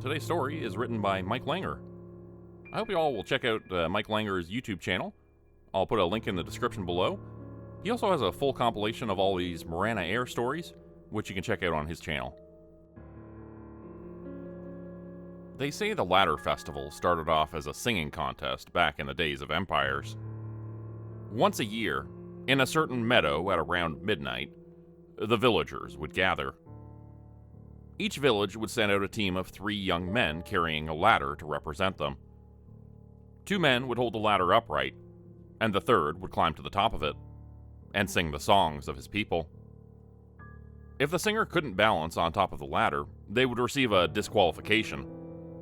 Today's story is written by Mike Langer. I hope you all will check out Mike Langer's YouTube channel. I'll put a link in the description below. He also has a full compilation of all these Morana Air stories, which you can check out on his channel. They say the Ladder Festival started off as a singing contest back in the days of empires. Once a year, in a certain meadow at around midnight, the villagers would gather. Each village would send out a team of 3 young men carrying a ladder to represent them. 2 men would hold the ladder upright, and the third would climb to the top of it and sing the songs of his people. If the singer couldn't balance on top of the ladder, they would receive a disqualification,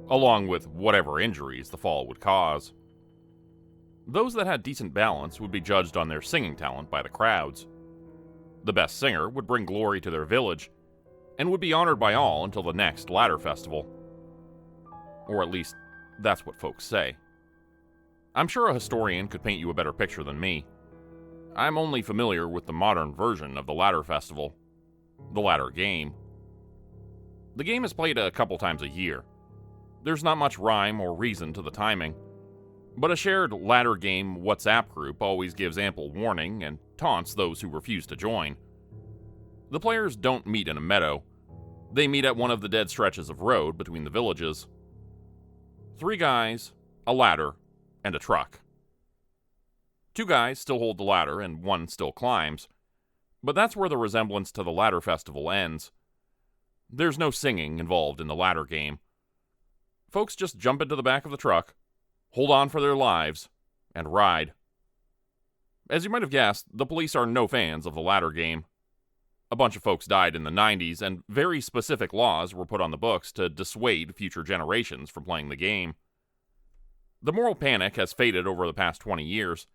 along with whatever injuries the fall would cause. Those that had decent balance would be judged on their singing talent by the crowds. The best singer would bring glory to their village, and would be honored by all until the next Ladder Festival. Or at least, that's what folks say. I'm sure a historian could paint you a better picture than me. I'm only familiar with the modern version of the Ladder Festival, the ladder game. The game is played a couple times a year. There's not much rhyme or reason to the timing, but a shared ladder game WhatsApp group always gives ample warning and taunts those who refuse to join. The players don't meet in a meadow. They meet at one of the dead stretches of road between the villages. 3 guys, a ladder, and a truck. 2 guys still hold the ladder and 1 still climbs, but that's where the resemblance to the Ladder Festival ends. There's no singing involved in the ladder game. Folks just jump into the back of the truck, hold on for their lives, and ride. As you might have guessed, the police are no fans of the ladder game. A bunch of folks died in the 90s, and very specific laws were put on the books to dissuade future generations from playing the game. The moral panic has faded over the past 20 years,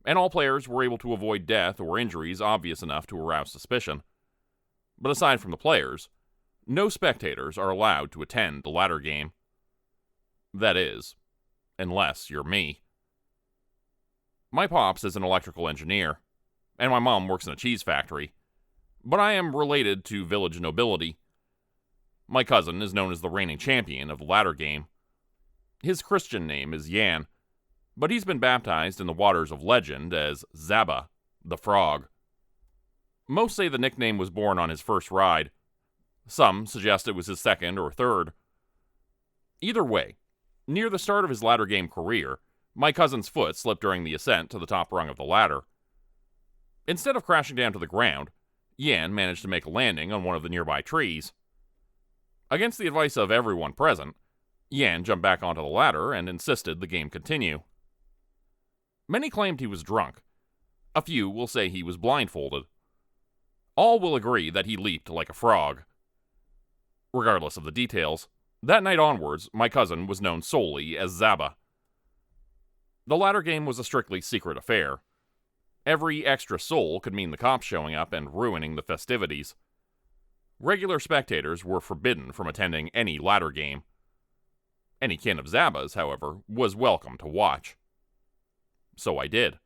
and all players were able to avoid death or injuries obvious enough to arouse suspicion. But aside from the players, no spectators are allowed to attend the ladder game. That is, unless you're me. My pops is an electrical engineer, and my mom works in a cheese factory, but I am related to village nobility. My cousin is known as the reigning champion of the ladder game. His Christian name is Jan, but he's been baptized in the waters of legend as Zaba, the frog. Most say the nickname was born on his first ride. Some suggest it was his second or third. Either way, near the start of his ladder game career, my cousin's foot slipped during the ascent to the top rung of the ladder. Instead of crashing down to the ground, Yan managed to make a landing on one of the nearby trees. Against the advice of everyone present, Yan jumped back onto the ladder and insisted the game continue. Many claimed he was drunk. A few will say he was blindfolded. All will agree that he leaped like a frog. Regardless of the details, that night onwards, my cousin was known solely as Zaba. The ladder game was a strictly secret affair. Every extra soul could mean the cops showing up and ruining the festivities. Regular spectators were forbidden from attending any ladder game. Any kin of Zaba's, however, was welcome to watch. So I did.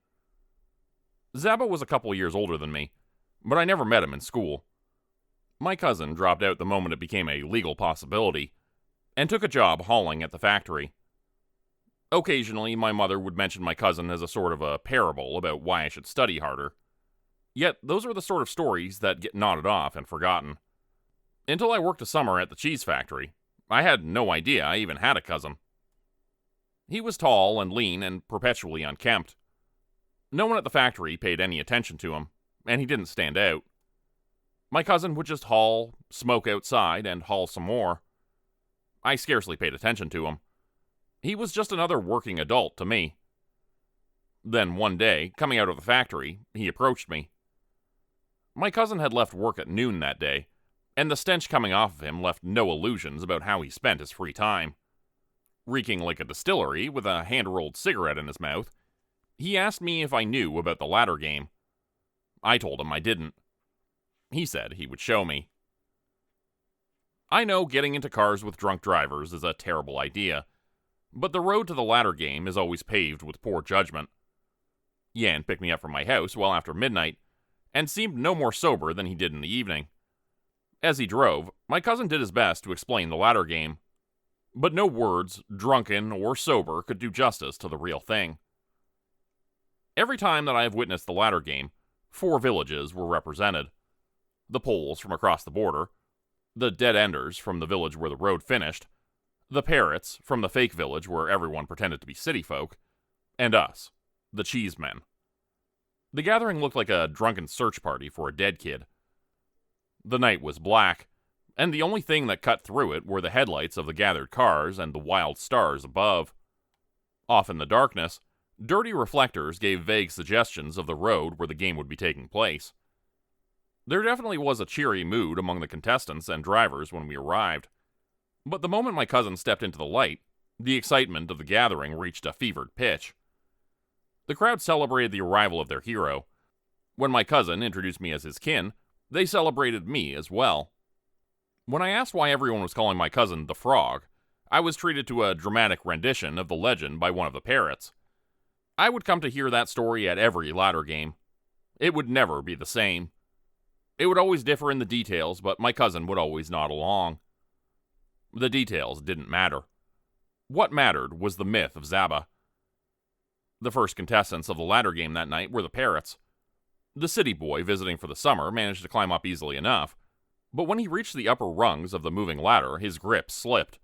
Zaba was a couple years older than me, but I never met him in school. My cousin dropped out the moment it became a legal possibility, and took a job hauling at the factory. Occasionally, my mother would mention my cousin as a sort of a parable about why I should study harder. Yet, those are the sort of stories that get nodded off and forgotten. Until I worked a summer at the cheese factory, I had no idea I even had a cousin. He was tall and lean and perpetually unkempt. No one at the factory paid any attention to him, and he didn't stand out. My cousin would just haul, smoke outside, and haul some more. I scarcely paid attention to him. He was just another working adult to me. Then one day, coming out of the factory, he approached me. My cousin had left work at noon that day, and the stench coming off of him left no illusions about how he spent his free time. Reeking like a distillery with a hand-rolled cigarette in his mouth, he asked me if I knew about the ladder game. I told him I didn't. He said he would show me. I know getting into cars with drunk drivers is a terrible idea, but the road to the ladder game is always paved with poor judgment. Yan picked me up from my house well after midnight, and seemed no more sober than he did in the evening. As he drove, my cousin did his best to explain the ladder game. But no words, drunken or sober, could do justice to the real thing. Every time that I have witnessed the ladder game, 4 villages were represented. The Poles from across the border, the dead-enders from the village where the road finished, the parrots from the fake village where everyone pretended to be city folk, and us, the cheesemen. The gathering looked like a drunken search party for a dead kid. The night was black, and the only thing that cut through it were the headlights of the gathered cars and the wild stars above. Off in the darkness, dirty reflectors gave vague suggestions of the road where the game would be taking place. There definitely was a cheery mood among the contestants and drivers when we arrived. But the moment my cousin stepped into the light, the excitement of the gathering reached a fevered pitch. The crowd celebrated the arrival of their hero. When my cousin introduced me as his kin, they celebrated me as well. When I asked why everyone was calling my cousin the Frog, I was treated to a dramatic rendition of the legend by one of the parrots. I would come to hear that story at every ladder game. It would never be the same. It would always differ in the details, but my cousin would always nod along. The details didn't matter. What mattered was the myth of Zaba. The first contestants of the ladder game that night were the parrots. The city boy visiting for the summer managed to climb up easily enough, but when he reached the upper rungs of the moving ladder, his grip slipped.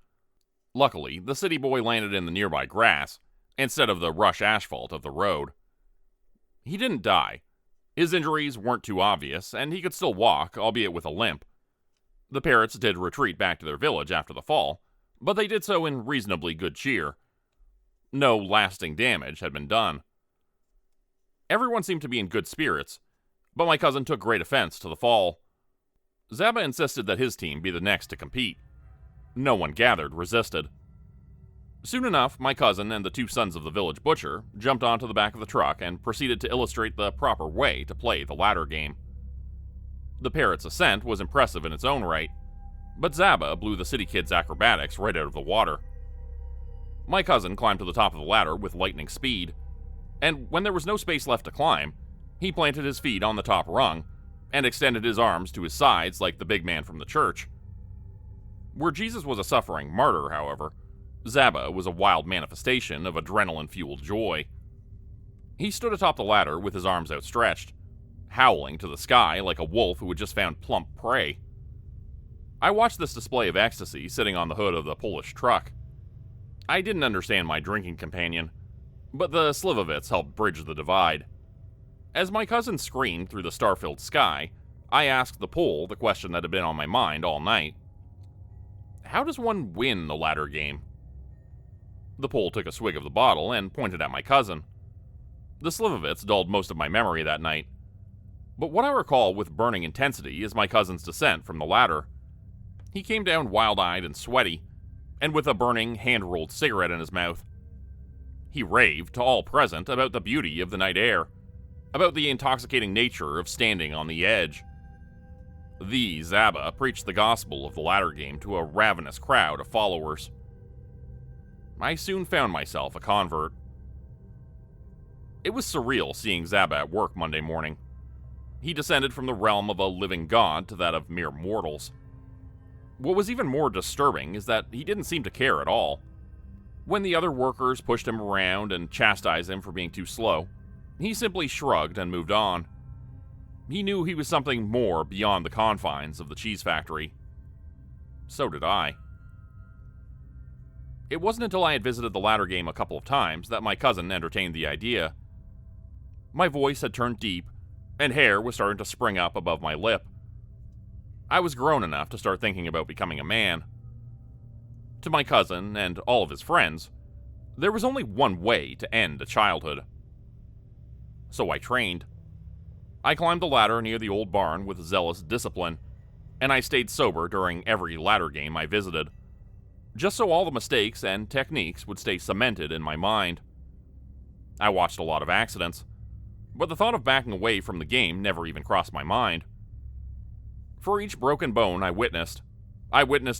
Luckily, the city boy landed in the nearby grass, instead of the rush asphalt of the road. He didn't die. His injuries weren't too obvious, and he could still walk, albeit with a limp. The parrots did retreat back to their village after the fall, but they did so in reasonably good cheer. No lasting damage had been done. Everyone seemed to be in good spirits, but my cousin took great offense to the fall. Zaba insisted that his team be the next to compete. No one gathered resisted. Soon enough, my cousin and the 2 sons of the village butcher jumped onto the back of the truck and proceeded to illustrate the proper way to play the ladder game. The parrot's ascent was impressive in its own right, but Zaba blew the city kid's acrobatics right out of the water. My cousin climbed to the top of the ladder with lightning speed, and when there was no space left to climb, he planted his feet on the top rung and extended his arms to his sides like the big man from the church. Where Jesus was a suffering martyr, however, Zaba was a wild manifestation of adrenaline-fueled joy. He stood atop the ladder with his arms outstretched, howling to the sky like a wolf who had just found plump prey. I watched this display of ecstasy sitting on the hood of the Polish truck. I didn't understand my drinking companion, but the Slivovitz helped bridge the divide. As my cousin screamed through the star-filled sky, I asked the Pole the question that had been on my mind all night. How does one win the ladder game? The Pole took a swig of the bottle and pointed at my cousin. The Slivovitz dulled most of my memory that night, but what I recall with burning intensity is my cousin's descent from the ladder. He came down wild-eyed and sweaty, and with a burning, hand-rolled cigarette in his mouth. He raved to all present about the beauty of the night air, about the intoxicating nature of standing on the edge. The Zaba preached the gospel of the ladder game to a ravenous crowd of followers. I soon found myself a convert. It was surreal seeing Zaba at work Monday morning. He descended from the realm of a living god to that of mere mortals. What was even more disturbing is that he didn't seem to care at all. When the other workers pushed him around and chastised him for being too slow, he simply shrugged and moved on. He knew he was something more beyond the confines of the cheese factory. So did I. It wasn't until I had visited the ladder game a couple of times that my cousin entertained the idea. My voice had turned deep, and hair was starting to spring up above my lip. I was grown enough to start thinking about becoming a man. To my cousin and all of his friends, there was only one way to end a childhood. So I trained. I climbed the ladder near the old barn with zealous discipline, and I stayed sober during every ladder game I visited, just so all the mistakes and techniques would stay cemented in my mind. I watched a lot of accidents, but the thought of backing away from the game never even crossed my mind. For each broken bone I witnessed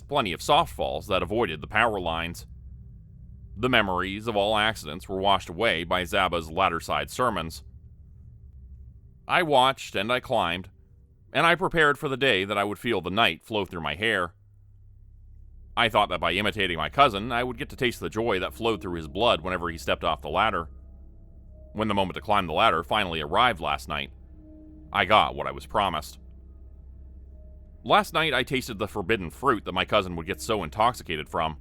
plenty of soft falls that avoided the power lines. The memories of all accidents were washed away by Zaba's ladder-side sermons. I watched and I climbed, and I prepared for the day that I would feel the night flow through my hair. I thought that by imitating my cousin, I would get to taste the joy that flowed through his blood whenever he stepped off the ladder. When the moment to climb the ladder finally arrived last night, I got what I was promised. Last night, I tasted the forbidden fruit that my cousin would get so intoxicated from.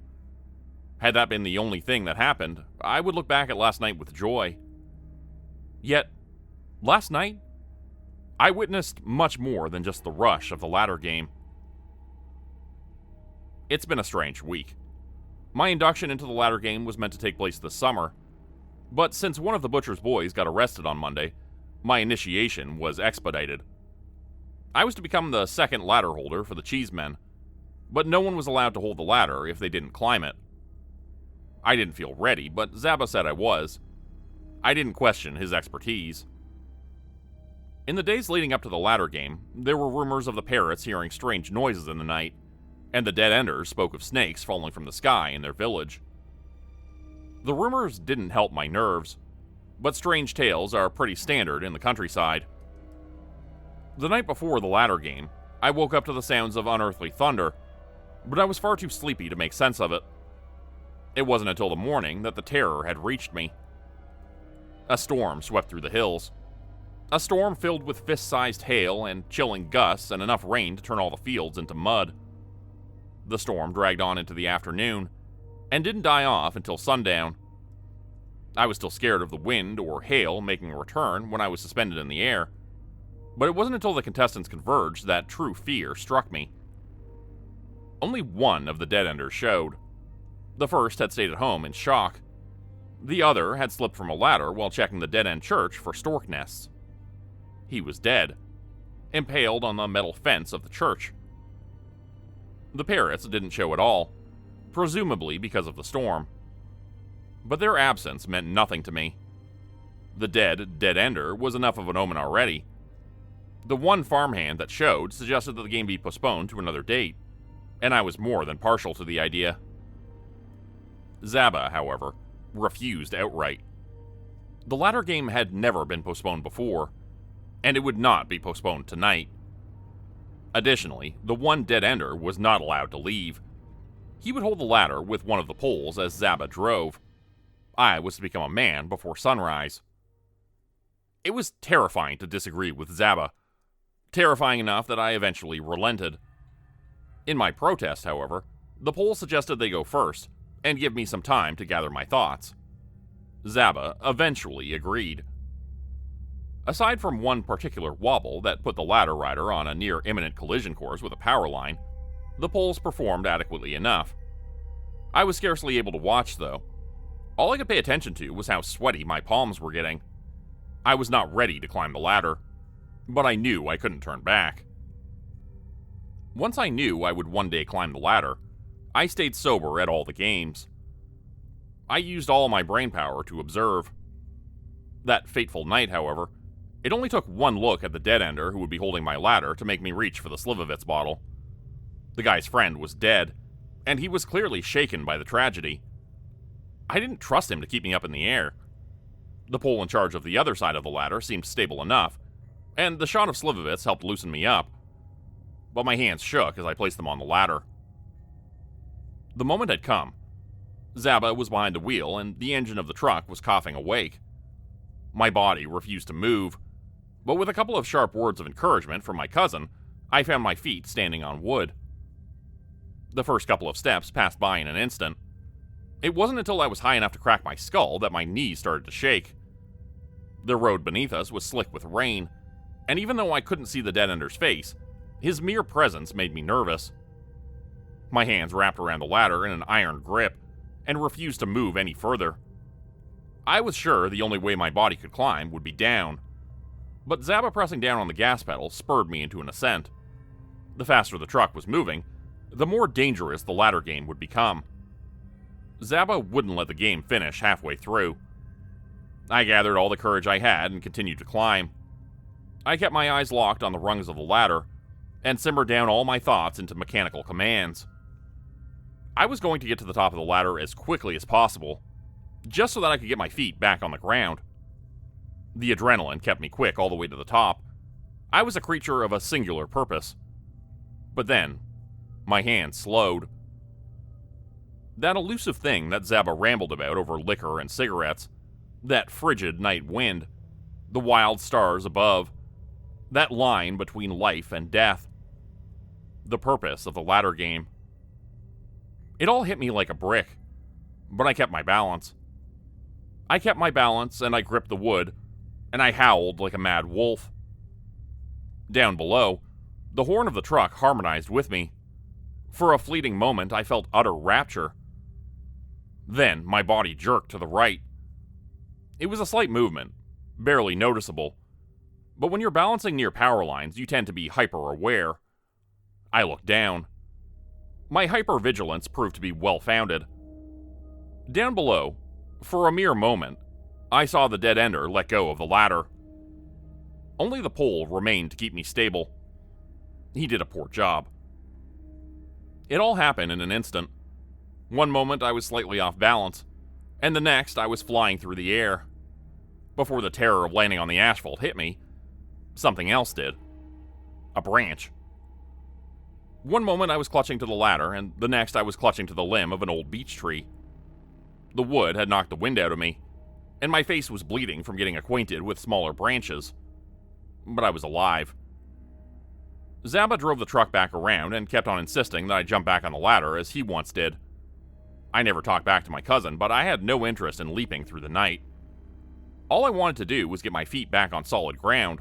Had that been the only thing that happened, I would look back at last night with joy. Yet, last night, I witnessed much more than just the rush of the ladder game. It's been a strange week. My induction into the ladder game was meant to take place this summer, but since one of the butcher's boys got arrested on Monday, my initiation was expedited. I was to become the second ladder holder for the cheesemen, but no one was allowed to hold the ladder if they didn't climb it. I didn't feel ready, but Zaba said I was. I didn't question his expertise. In the days leading up to the ladder game, there were rumors of the parrots hearing strange noises in the night, and the dead enders spoke of snakes falling from the sky in their village. The rumors didn't help my nerves, but strange tales are pretty standard in the countryside. The night before the ladder game, I woke up to the sounds of unearthly thunder, but I was far too sleepy to make sense of it. It wasn't until the morning that the terror had reached me. A storm swept through the hills. A storm filled with fist-sized hail and chilling gusts and enough rain to turn all the fields into mud. The storm dragged on into the afternoon, and didn't die off until sundown. I was still scared of the wind or hail making a return when I was suspended in the air, but it wasn't until the contestants converged that true fear struck me. Only one of the dead enders showed. The first had stayed at home in shock. The other had slipped from a ladder while checking the dead-end church for stork nests. He was dead, impaled on the metal fence of the church. The parrots didn't show at all, presumably because of the storm. But their absence meant nothing to me. The dead-ender was enough of an omen already. The one farmhand that showed suggested that the game be postponed to another date, and I was more than partial to the idea. Zaba, however, refused outright. The ladder game had never been postponed before, and it would not be postponed tonight. Additionally, the one dead-ender was not allowed to leave. He would hold the ladder with one of the poles as Zaba drove. I was to become a man before sunrise. It was terrifying to disagree with Zaba. Terrifying enough that I eventually relented. In my protest, however, the pole suggested they go first, and give me some time to gather my thoughts. Zaba eventually agreed. Aside from one particular wobble that put the ladder rider on a near-imminent collision course with a power line, the poles performed adequately enough. I was scarcely able to watch, though. All I could pay attention to was how sweaty my palms were getting. I was not ready to climb the ladder, but I knew I couldn't turn back. Once I knew I would one day climb the ladder, I stayed sober at all the games. I used all my brainpower to observe. That fateful night, however, it only took one look at the dead-ender who would be holding my ladder to make me reach for the Slivovitz bottle. The guy's friend was dead, and he was clearly shaken by the tragedy. I didn't trust him to keep me up in the air. The pole in charge of the other side of the ladder seemed stable enough, and the shot of Slivovitz helped loosen me up. But my hands shook as I placed them on the ladder. The moment had come. Zaba was behind the wheel, and the engine of the truck was coughing awake. My body refused to move, but with a couple of sharp words of encouragement from my cousin, I found my feet standing on wood. The first couple of steps passed by in an instant. It wasn't until I was high enough to crack my skull that my knees started to shake. The road beneath us was slick with rain, and even though I couldn't see the dead-ender's face, his mere presence made me nervous. My hands wrapped around the ladder in an iron grip, and refused to move any further. I was sure the only way my body could climb would be down, but Zaba pressing down on the gas pedal spurred me into an ascent. The faster the truck was moving, the more dangerous the ladder game would become. Zaba wouldn't let the game finish halfway through. I gathered all the courage I had and continued to climb. I kept my eyes locked on the rungs of the ladder, and simmered down all my thoughts into mechanical commands. I was going to get to the top of the ladder as quickly as possible, just so that I could get my feet back on the ground. The adrenaline kept me quick all the way to the top. I was a creature of a singular purpose. But then, my hands slowed. That elusive thing that Zaba rambled about over liquor and cigarettes, that frigid night wind, the wild stars above, that line between life and death, the purpose of the ladder game. It all hit me like a brick, but I kept my balance. I kept my balance, and I gripped the wood, and I howled like a mad wolf. Down below, the horn of the truck harmonized with me. For a fleeting moment, I felt utter rapture. Then, my body jerked to the right. It was a slight movement, barely noticeable, but when you're balancing near power lines, you tend to be hyper-aware. I looked down. My hyper-vigilance proved to be well-founded. Down below, for a mere moment, I saw the dead-ender let go of the ladder. Only the pole remained to keep me stable. He did a poor job. It all happened in an instant. One moment I was slightly off balance, and the next I was flying through the air. Before the terror of landing on the asphalt hit me, something else did. A branch. One moment I was clutching to the ladder, and the next I was clutching to the limb of an old beech tree. The wood had knocked the wind out of me, and my face was bleeding from getting acquainted with smaller branches. But I was alive. Zaba drove the truck back around and kept on insisting that I jump back on the ladder as he once did. I never talked back to my cousin, but I had no interest in leaping through the night. All I wanted to do was get my feet back on solid ground.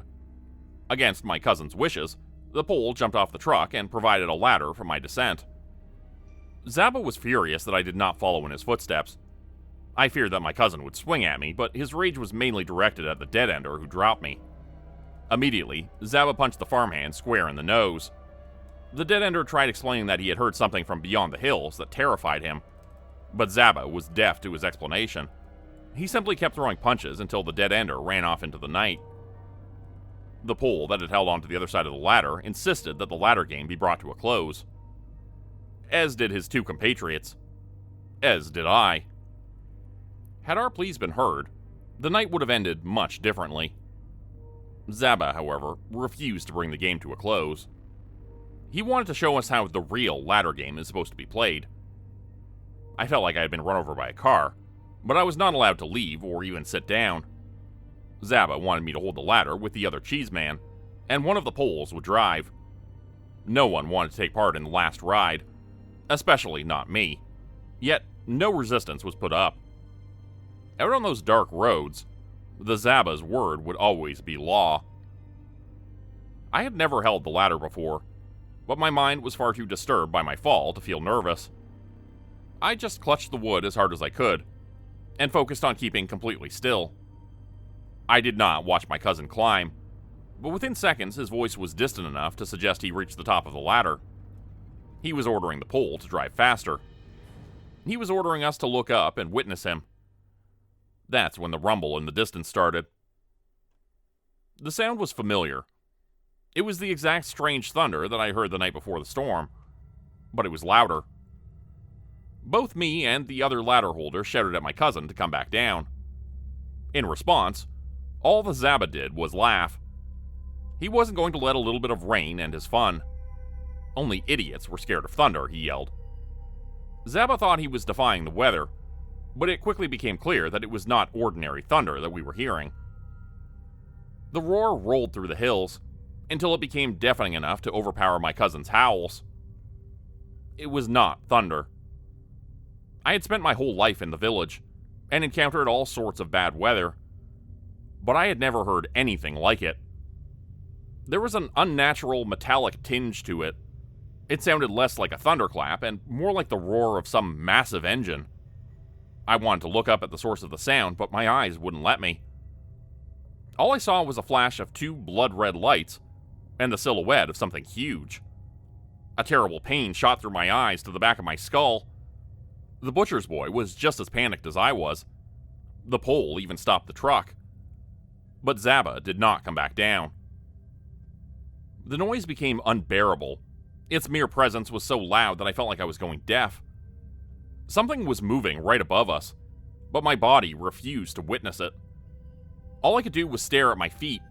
Against my cousin's wishes, the pole jumped off the truck and provided a ladder for my descent. Zaba was furious that I did not follow in his footsteps. I feared that my cousin would swing at me, but his rage was mainly directed at the dead-ender who dropped me. Immediately, Zaba punched the farmhand square in the nose. The dead-ender tried explaining that he had heard something from beyond the hills that terrified him, but Zaba was deaf to his explanation. He simply kept throwing punches until the dead-ender ran off into the night. The pole that had held onto the other side of the ladder insisted that the ladder game be brought to a close. As did his two compatriots. As did I. Had our pleas been heard, the night would have ended much differently. Zaba, however, refused to bring the game to a close. He wanted to show us how the real ladder game is supposed to be played. I felt like I had been run over by a car, but I was not allowed to leave or even sit down. Zaba wanted me to hold the ladder with the other cheeseman, and one of the poles would drive. No one wanted to take part in the last ride, especially not me. Yet, no resistance was put up. Out on those dark roads, the Zaba's word would always be law. I had never held the ladder before, but my mind was far too disturbed by my fall to feel nervous. I just clutched the wood as hard as I could, and focused on keeping completely still. I did not watch my cousin climb, but within seconds his voice was distant enough to suggest he reached the top of the ladder. He was ordering the pole to drive faster. He was ordering us to look up and witness him. That's when the rumble in the distance started. The sound was familiar. It was the exact strange thunder that I heard the night before the storm, but it was louder. Both me and the other ladder holder shouted at my cousin to come back down. In response, all the Zaba did was laugh. He wasn't going to let a little bit of rain end his fun. Only idiots were scared of thunder, he yelled. Zaba thought he was defying the weather, but it quickly became clear that it was not ordinary thunder that we were hearing. The roar rolled through the hills, until it became deafening enough to overpower my cousin's howls. It was not thunder. I had spent my whole life in the village, and encountered all sorts of bad weather, but I had never heard anything like it. There was an unnatural metallic tinge to it. It sounded less like a thunderclap and more like the roar of some massive engine. I wanted to look up at the source of the sound, but my eyes wouldn't let me. All I saw was a flash of two blood-red lights and the silhouette of something huge. A terrible pain shot through my eyes to the back of my skull. The butcher's boy was just as panicked as I was. The pole even stopped the truck. But Zaba did not come back down. The noise became unbearable. Its mere presence was so loud that I felt like I was going deaf. Something was moving right above us, but my body refused to witness it. All I could do was stare at my feet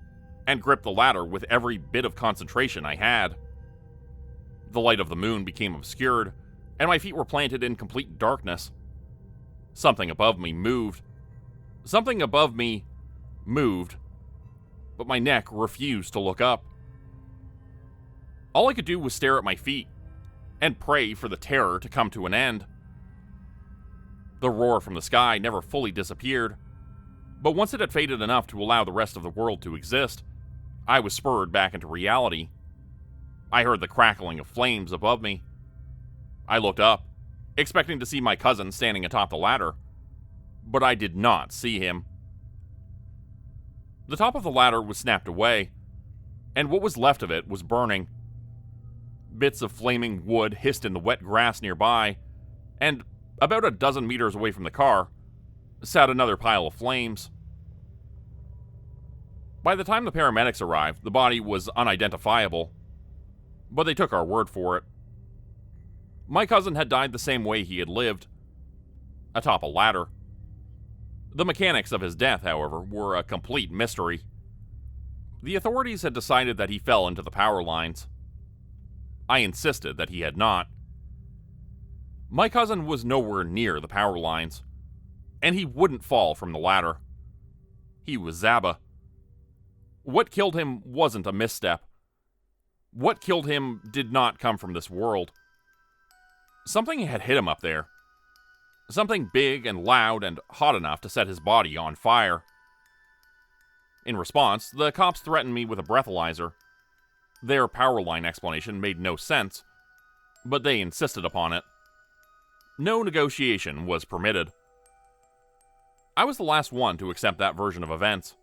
and grip the ladder with every bit of concentration I had. The light of the moon became obscured, and my feet were planted in complete darkness. Something above me moved. Something above me moved, but my neck refused to look up. All I could do was stare at my feet and pray for the terror to come to an end. The roar from the sky never fully disappeared, but once it had faded enough to allow the rest of the world to exist, I was spurred back into reality. I heard the crackling of flames above me. I looked up, expecting to see my cousin standing atop the ladder, but I did not see him. The top of the ladder was snapped away, and what was left of it was burning. Bits of flaming wood hissed in the wet grass nearby, and about a dozen meters away from the car sat another pile of flames. By the time the paramedics arrived, the body was unidentifiable, but they took our word for it. My cousin had died the same way he had lived, atop a ladder. The mechanics of his death, however, were a complete mystery. The authorities had decided that he fell into the power lines. I insisted that he had not. My cousin was nowhere near the power lines, and he wouldn't fall from the ladder. He was Zaba. What killed him wasn't a misstep. What killed him did not come from this world. Something had hit him up there. Something big and loud and hot enough to set his body on fire. In response, the cops threatened me with a breathalyzer. Their power line explanation made no sense, but they insisted upon it. No negotiation was permitted. I was the last one to accept that version of events.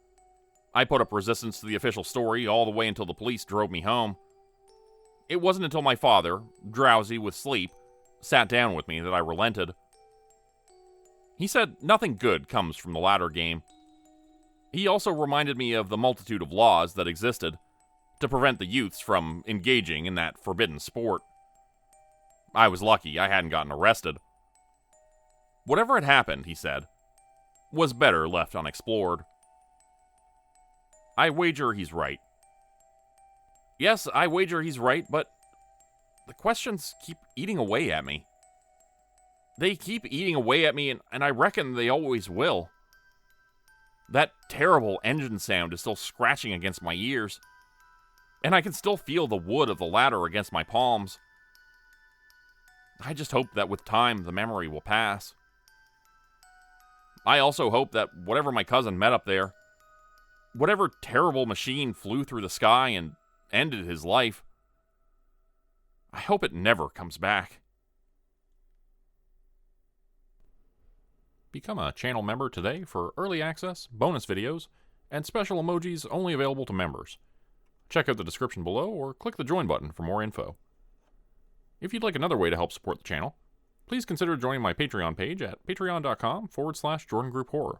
I put up resistance to the official story all the way until the police drove me home. It wasn't until my father, drowsy with sleep, sat down with me that I relented. He said nothing good comes from the ladder game. He also reminded me of the multitude of laws that existed to prevent the youths from engaging in that forbidden sport. I was lucky I hadn't gotten arrested. Whatever had happened, he said, was better left unexplored. I wager he's right. Yes, I wager he's right, but the questions keep eating away at me. They keep eating away at me, and I reckon they always will. That terrible engine sound is still scratching against my ears, and I can still feel the wood of the ladder against my palms. I just hope that with time, the memory will pass. I also hope that whatever my cousin met up there, whatever terrible machine flew through the sky and ended his life, I hope it never comes back. Become a channel member today for early access, bonus videos, and special emojis only available to members. Check out the description below or click the join button for more info. If you'd like another way to help support the channel, please consider joining my Patreon page at patreon.com/JordanGrupeHorror.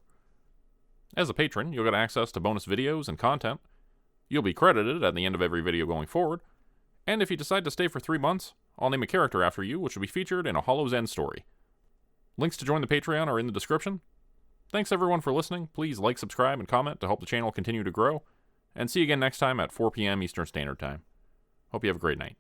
As a patron, you'll get access to bonus videos and content. You'll be credited at the end of every video going forward, and if you decide to stay for 3 months, I'll name a character after you which will be featured in a Hollow's End story. Links to join the Patreon are in the description. Thanks everyone for listening. Please like, subscribe, and comment to help the channel continue to grow. And see you again next time at 4 p.m. Eastern Standard Time. Hope you have a great night.